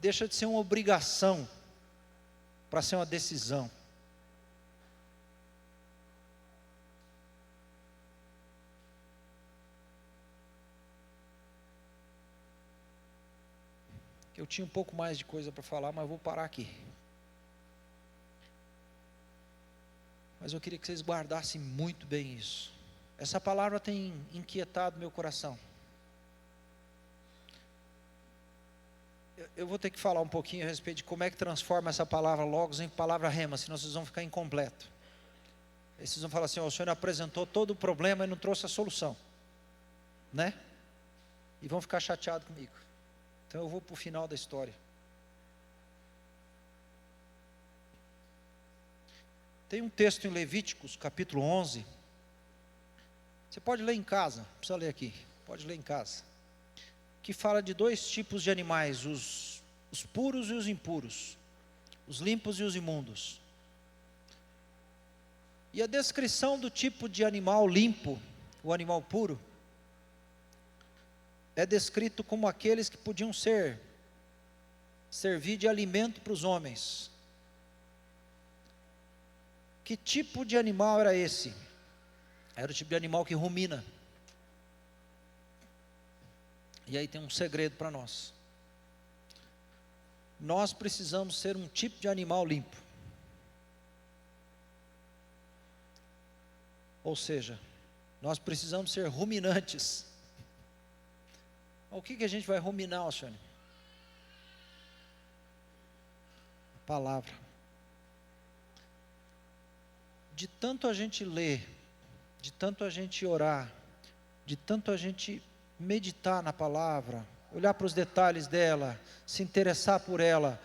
Deixa de ser uma obrigação, para ser uma decisão. Eu tinha um pouco mais de coisa para falar, mas vou parar aqui. Mas eu queria que vocês guardassem muito bem isso. Essa palavra tem inquietado meu coração. Eu vou ter que falar um pouquinho a respeito de como é que transforma essa palavra logos em palavra rema, senão vocês vão ficar incompleto. Aí vocês vão falar assim: o senhor apresentou todo o problema e não trouxe a solução, né? E vão ficar chateados comigo. Então eu vou para o final da história. Tem um texto em Levíticos, capítulo 11. Você pode ler em casa, não precisa ler aqui, pode ler em casa. Que fala de dois tipos de animais, os puros e os impuros, os limpos e os imundos. E a descrição do tipo de animal limpo, o animal puro, é descrito como aqueles que podiam ser servir de alimento para os homens. Que tipo de animal era esse? Era o tipo de animal que rumina. E aí tem um segredo para nós. Nós precisamos ser um tipo de animal limpo. Ou seja, nós precisamos ser ruminantes. O que a gente vai ruminar, Alcione? A palavra. De tanto a gente ler, de tanto a gente orar, de tanto a gente meditar na palavra, olhar para os detalhes dela, se interessar por ela,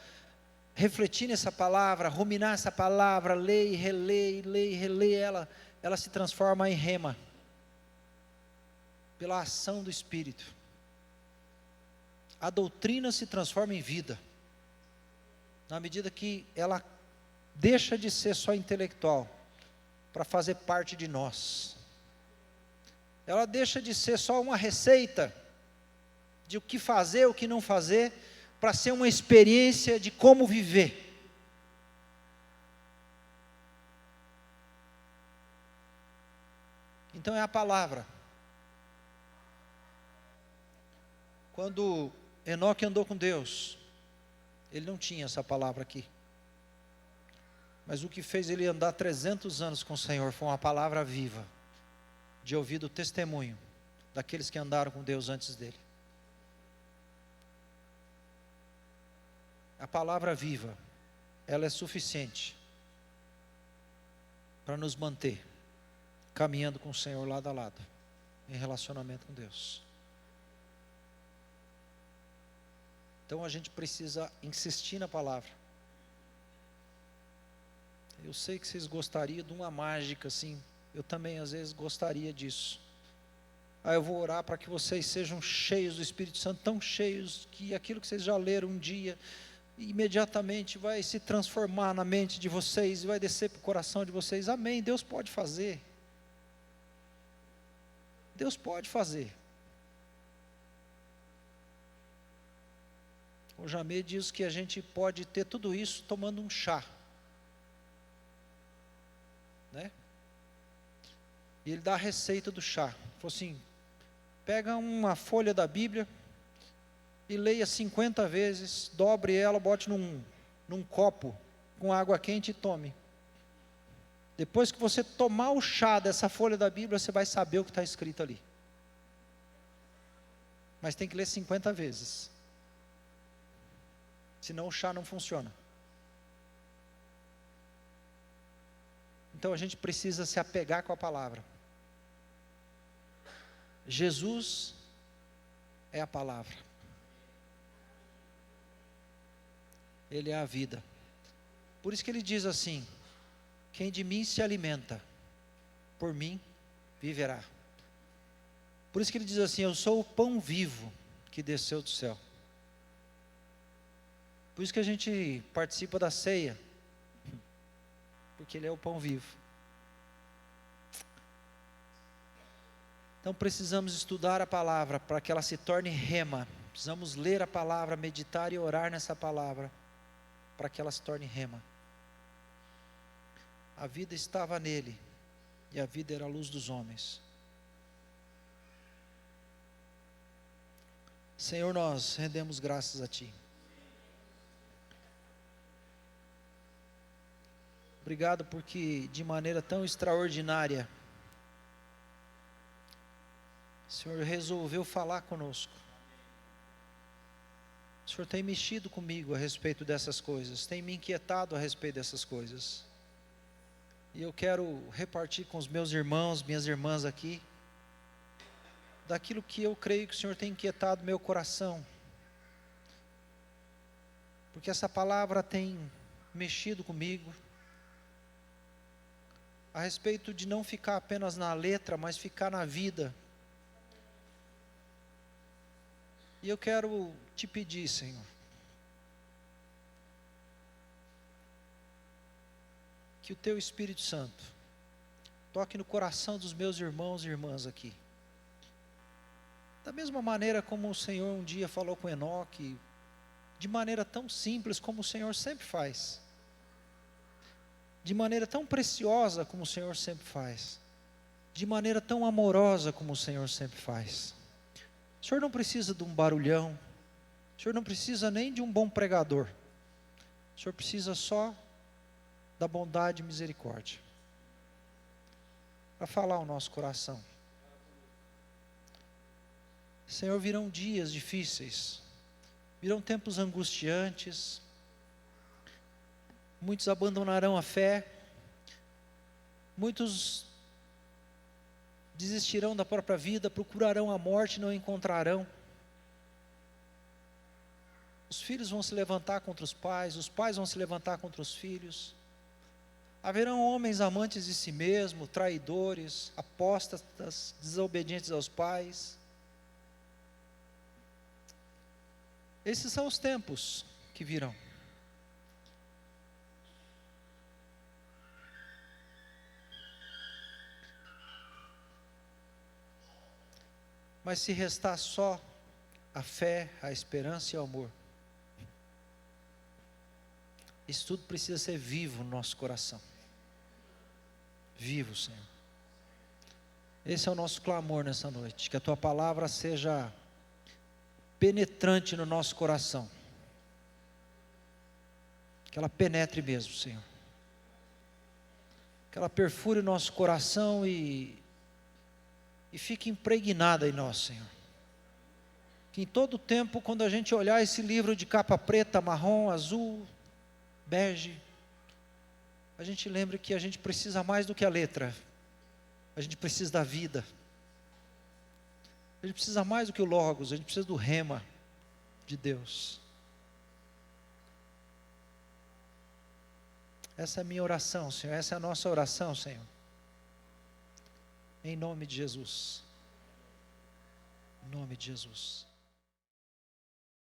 refletir nessa palavra, ruminar essa palavra, ler e reler ela se transforma em rema, pela ação do Espírito. A doutrina se transforma em vida, na medida que ela deixa de ser só intelectual, para fazer parte de nós. Ela deixa de ser só uma receita, de o que fazer, o que não fazer, para ser uma experiência de como viver. Então é a palavra. Quando Enoque andou com Deus, ele não tinha essa palavra aqui. Mas o que fez ele andar 300 anos com o Senhor foi uma palavra viva, de ouvir do testemunho daqueles que andaram com Deus antes dele. A palavra viva, ela é suficiente para nos manter caminhando com o Senhor lado a lado, em relacionamento com Deus. Então a gente precisa insistir na palavra. Eu sei que vocês gostariam de uma mágica assim, eu também às vezes gostaria disso. Eu vou orar para que vocês sejam cheios do Espírito Santo, tão cheios que aquilo que vocês já leram um dia, imediatamente vai se transformar na mente de vocês, e vai descer para o coração de vocês. Amém, Deus pode fazer. Deus pode fazer. O Jamê diz que a gente pode ter tudo isso tomando um chá, né? E ele dá a receita do chá. Ele falou assim: pega uma folha da Bíblia e leia 50 vezes, dobre ela, bote num copo com água quente e tome. Depois que você tomar o chá dessa folha da Bíblia, você vai saber o que está escrito ali. Mas tem que ler 50 vezes. Senão o chá não funciona. Então a gente precisa se apegar com a palavra. Jesus é a palavra. Ele é a vida. Por isso que ele diz assim: quem de mim se alimenta, por mim viverá. Por isso que ele diz assim: eu sou o pão vivo que desceu do céu. Por isso que a gente participa da ceia, porque ele é o pão vivo. Então precisamos estudar a palavra para que ela se torne rema. Precisamos ler a palavra, meditar e orar nessa palavra para que ela se torne rema. A vida estava nele e a vida era a luz dos homens. Senhor, nós rendemos graças a Ti. Obrigado porque de maneira tão extraordinária o Senhor resolveu falar conosco. O Senhor tem mexido comigo a respeito dessas coisas, tem me inquietado a respeito dessas coisas. E eu quero repartir com os meus irmãos, minhas irmãs aqui, daquilo que eu creio que o Senhor tem inquietado meu coração. Porque essa palavra tem mexido comigo, a respeito de não ficar apenas na letra, mas ficar na vida. E eu quero te pedir, Senhor, que o Teu Espírito Santo toque no coração dos meus irmãos e irmãs aqui. Da mesma maneira como o Senhor um dia falou com Enoque, de maneira tão simples como o Senhor sempre faz, de maneira tão preciosa como o Senhor sempre faz, de maneira tão amorosa como o Senhor sempre faz. O Senhor não precisa de um barulhão, o Senhor não precisa nem de um bom pregador, o Senhor precisa só da bondade e misericórdia, para falar ao nosso coração. Senhor, virão dias difíceis, virão tempos angustiantes, muitos abandonarão a fé, muitos desistirão da própria vida, procurarão a morte e não encontrarão. Os filhos vão se levantar contra os pais vão se levantar contra os filhos. Haverão homens amantes de si mesmo, traidores, apóstatas, desobedientes aos pais. Esses são os tempos que virão. Mas se restar só a fé, a esperança e o amor, isso tudo precisa ser vivo no nosso coração. Vivo, Senhor. Esse é o nosso clamor nessa noite, que a Tua palavra seja penetrante no nosso coração, que ela penetre mesmo, Senhor, que ela perfure o nosso coração e fique impregnada em nós, Senhor, que em todo tempo, quando a gente olhar esse livro de capa preta, marrom, azul, bege, a gente lembre que a gente precisa mais do que a letra, a gente precisa da vida. A gente precisa mais do que o Logos, a gente precisa do rema de Deus. Essa é a minha oração, Senhor, essa é a nossa oração, Senhor. Em nome de Jesus. Em nome de Jesus.